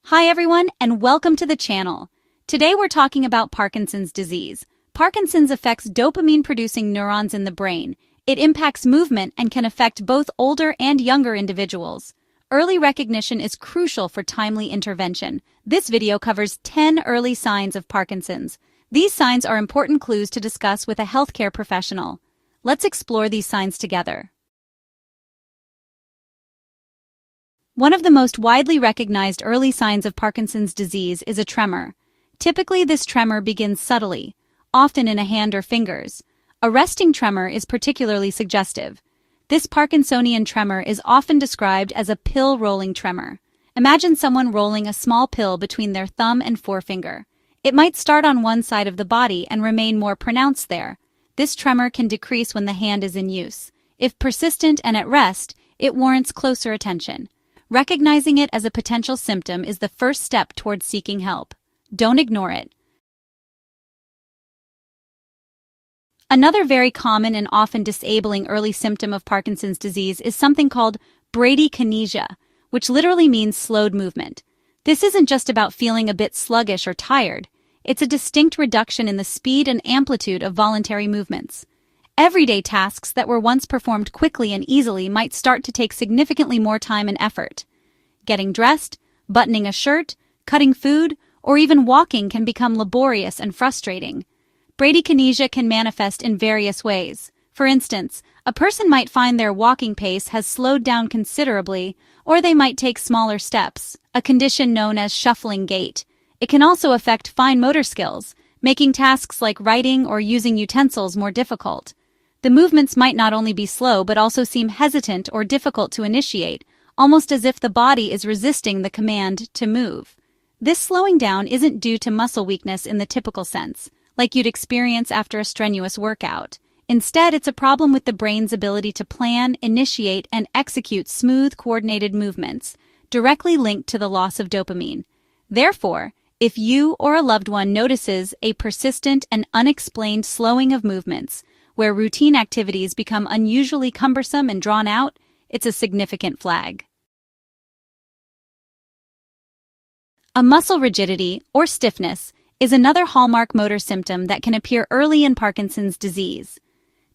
Hi everyone, and welcome to the channel. Today we're talking about Parkinson's disease. Parkinson's affects dopamine-producing neurons in the brain. It impacts movement and can affect both older and younger individuals. Early recognition is crucial for timely intervention. This video covers 10 early signs of Parkinson's. These signs are important clues to discuss with a healthcare professional. Let's explore these signs together. One of the most widely recognized early signs of Parkinson's disease is a tremor. Typically, this tremor begins subtly, often in a hand or fingers. A resting tremor is particularly suggestive. This Parkinsonian tremor is often described as a pill-rolling tremor. Imagine someone rolling a small pill between their thumb and forefinger. It might start on one side of the body and remain more pronounced there. This tremor can decrease when the hand is in use. If persistent and at rest, it warrants closer attention. Recognizing it as a potential symptom is the first step towards seeking help. Don't ignore it. Another very common and often disabling early symptom of Parkinson's disease is something called bradykinesia, which literally means slowed movement. This isn't just about feeling a bit sluggish or tired. It's a distinct reduction in the speed and amplitude of voluntary movements. Everyday tasks that were once performed quickly and easily might start to take significantly more time and effort. Getting dressed, buttoning a shirt, cutting food, or even walking can become laborious and frustrating. Bradykinesia can manifest in various ways. For instance, a person might find their walking pace has slowed down considerably, or they might take smaller steps, a condition known as shuffling gait. It can also affect fine motor skills, making tasks like writing or using utensils more difficult. The movements might not only be slow but also seem hesitant or difficult to initiate, almost as if the body is resisting the command to move. This slowing down isn't due to muscle weakness in the typical sense, like you'd experience after a strenuous workout. Instead, it's a problem with the brain's ability to plan, initiate, and execute smooth, coordinated movements, directly linked to the loss of dopamine. Therefore, if you or a loved one notices a persistent and unexplained slowing of movements, where routine activities become unusually cumbersome and drawn out, it's a significant flag. A muscle rigidity, or stiffness, is another hallmark motor symptom that can appear early in Parkinson's disease.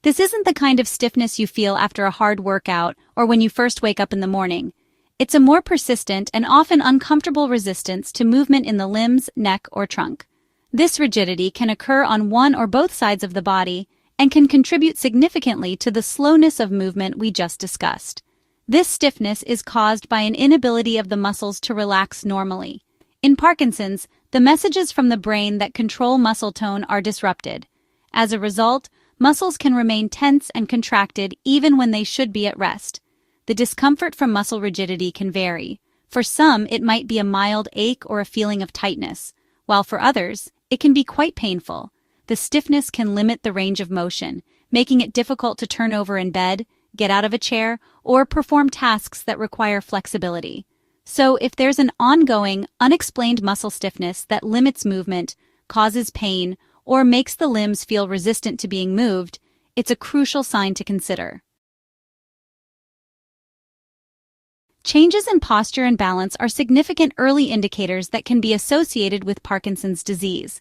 This isn't the kind of stiffness you feel after a hard workout or when you first wake up in the morning. It's a more persistent and often uncomfortable resistance to movement in the limbs, neck, or trunk. This rigidity can occur on one or both sides of the body and can contribute significantly to the slowness of movement we just discussed. This stiffness is caused by an inability of the muscles to relax normally. In Parkinson's, the messages from the brain that control muscle tone are disrupted. As a result, muscles can remain tense and contracted even when they should be at rest. The discomfort from muscle rigidity can vary. For some, it might be a mild ache or a feeling of tightness, while for others, it can be quite painful. The stiffness can limit the range of motion, making it difficult to turn over in bed, get out of a chair, or perform tasks that require flexibility. So if there's an ongoing, unexplained muscle stiffness that limits movement, causes pain, or makes the limbs feel resistant to being moved, it's a crucial sign to consider. Changes in posture and balance are significant early indicators that can be associated with Parkinson's disease.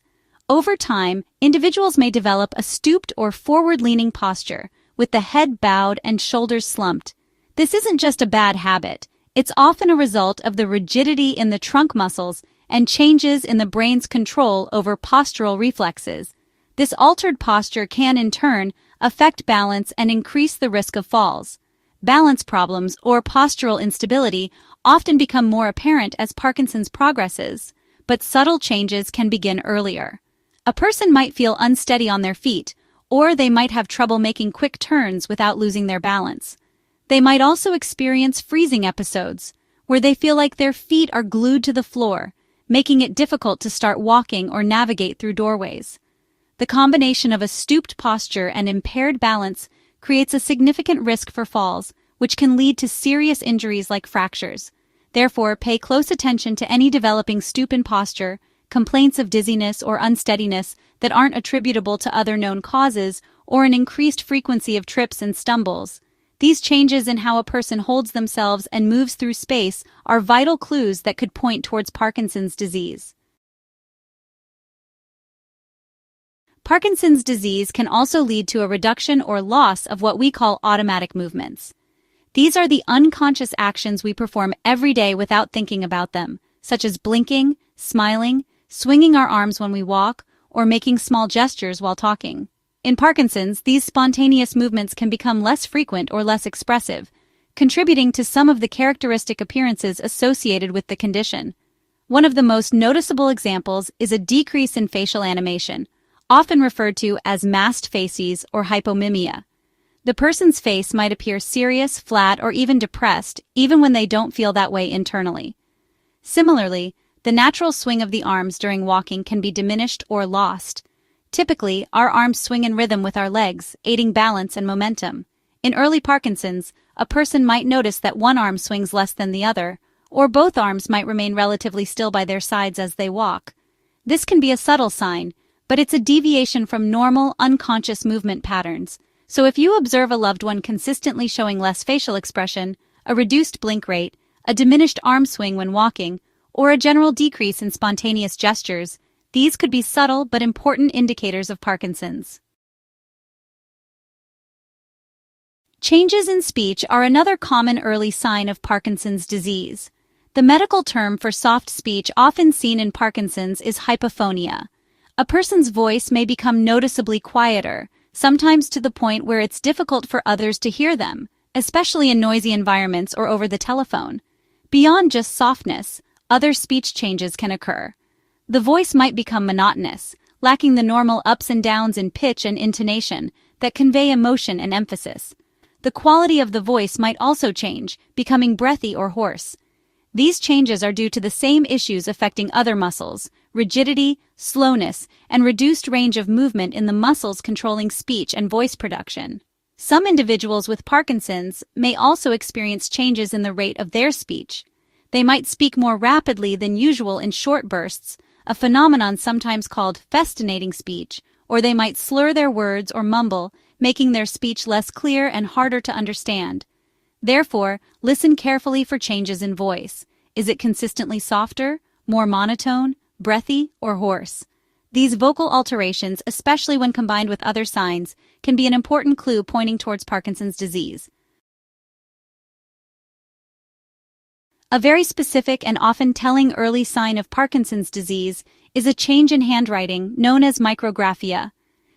Over time, individuals may develop a stooped or forward-leaning posture, with the head bowed and shoulders slumped. This isn't just a bad habit. It's often a result of the rigidity in the trunk muscles and changes in the brain's control over postural reflexes. This altered posture can, in turn, affect balance and increase the risk of falls. Balance problems or postural instability often become more apparent as Parkinson's progresses, but subtle changes can begin earlier. A person might feel unsteady on their feet, or they might have trouble making quick turns without losing their balance. They might also experience freezing episodes, where they feel like their feet are glued to the floor, making it difficult to start walking or navigate through doorways. The combination of a stooped posture and impaired balance creates a significant risk for falls, which can lead to serious injuries like fractures. Therefore, pay close attention to any developing stoop in posture, complaints of dizziness or unsteadiness that aren't attributable to other known causes, or an increased frequency of trips and stumbles. These changes in how a person holds themselves and moves through space are vital clues that could point towards Parkinson's disease. Parkinson's disease can also lead to a reduction or loss of what we call automatic movements. These are the unconscious actions we perform every day without thinking about them, such as blinking, smiling, swinging our arms when we walk, or making small gestures while talking. In Parkinson's, these spontaneous movements can become less frequent or less expressive, contributing to some of the characteristic appearances associated with the condition. One of the most noticeable examples is a decrease in facial animation, often referred to as masked faces or hypomimia. The person's face might appear serious, flat, or even depressed, even when they don't feel that way internally. Similarly, the natural swing of the arms during walking can be diminished or lost. Typically, our arms swing in rhythm with our legs, aiding balance and momentum. In early Parkinson's, a person might notice that one arm swings less than the other, or both arms might remain relatively still by their sides as they walk. This can be a subtle sign, but it's a deviation from normal, unconscious movement patterns. So if you observe a loved one consistently showing less facial expression, a reduced blink rate, a diminished arm swing when walking, or a general decrease in spontaneous gestures, these could be subtle but important indicators of Parkinson's. Changes in speech are another common early sign of Parkinson's disease. The medical term for soft speech often seen in Parkinson's is hypophonia. A person's voice may become noticeably quieter, sometimes to the point where it's difficult for others to hear them, especially in noisy environments or over the telephone. Beyond just softness, other speech changes can occur. The voice might become monotonous, lacking the normal ups and downs in pitch and intonation that convey emotion and emphasis. The quality of the voice might also change, becoming breathy or hoarse. These changes are due to the same issues affecting other muscles: rigidity, slowness, and reduced range of movement in the muscles controlling speech and voice production. Some individuals with Parkinson's may also experience changes in the rate of their speech. They might speak more rapidly than usual in short bursts, a phenomenon sometimes called festinating speech, or they might slur their words or mumble, making their speech less clear and harder to understand. Therefore, listen carefully for changes in voice. Is it consistently softer, more monotone, breathy, or hoarse? These vocal alterations, especially when combined with other signs, can be an important clue pointing towards Parkinson's disease. A very specific and often telling early sign of Parkinson's disease is a change in handwriting known as micrographia.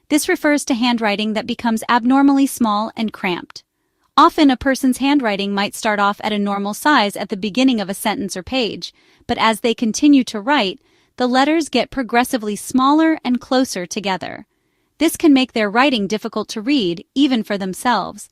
This refers to handwriting that becomes abnormally small and cramped. Often a person's handwriting might start off at a normal size at the beginning of a sentence or page, but as they continue to write, the letters get progressively smaller and closer together. This can make their writing difficult to read, even for themselves.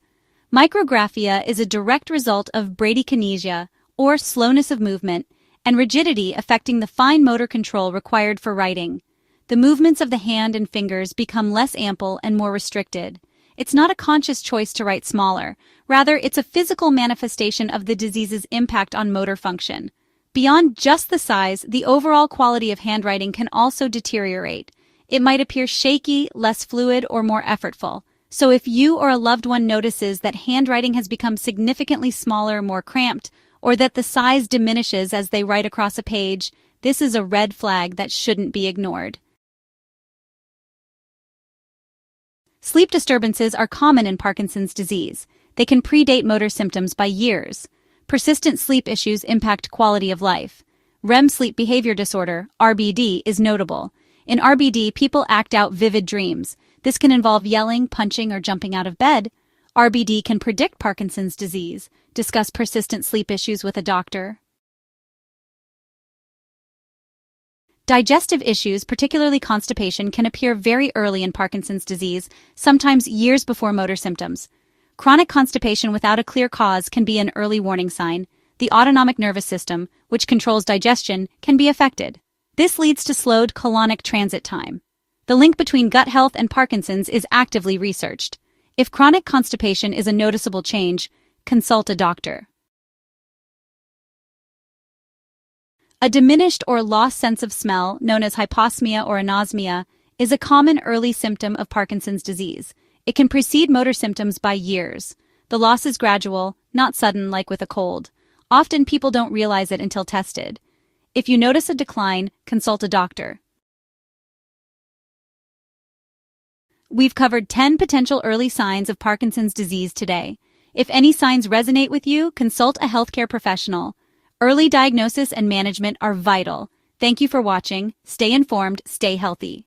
Micrographia is a direct result of bradykinesia, or slowness of movement, and rigidity affecting the fine motor control required for writing. The movements of the hand and fingers become less ample and more restricted. It's not a conscious choice to write smaller. Rather, it's a physical manifestation of the disease's impact on motor function. Beyond just the size, the overall quality of handwriting can also deteriorate. It might appear shaky, less fluid, or more effortful. So if you or a loved one notices that handwriting has become significantly smaller, more cramped, or that the size diminishes as they write across a page, this is a red flag that shouldn't be ignored. Sleep disturbances are common in Parkinson's disease. They can predate motor symptoms by years. Persistent sleep issues impact quality of life. REM sleep behavior disorder, RBD, is notable. In RBD, people act out vivid dreams. This can involve yelling, punching, or jumping out of bed. RBD can predict Parkinson's disease. Discuss persistent sleep issues with a doctor. Digestive issues, particularly constipation, can appear very early in Parkinson's disease, sometimes years before motor symptoms. Chronic constipation without a clear cause can be an early warning sign. The autonomic nervous system, which controls digestion, can be affected. This leads to slowed colonic transit time. The link between gut health and Parkinson's is actively researched. If chronic constipation is a noticeable change, consult a doctor. A diminished or lost sense of smell, known as hyposmia or anosmia, is a common early symptom of Parkinson's disease. It can precede motor symptoms by years. The loss is gradual, not sudden like with a cold. Often people don't realize it until tested. If you notice a decline, consult a doctor. We've covered 10 potential early signs of Parkinson's disease today. If any signs resonate with you, consult a healthcare professional. Early diagnosis and management are vital. Thank you for watching. Stay informed, stay healthy.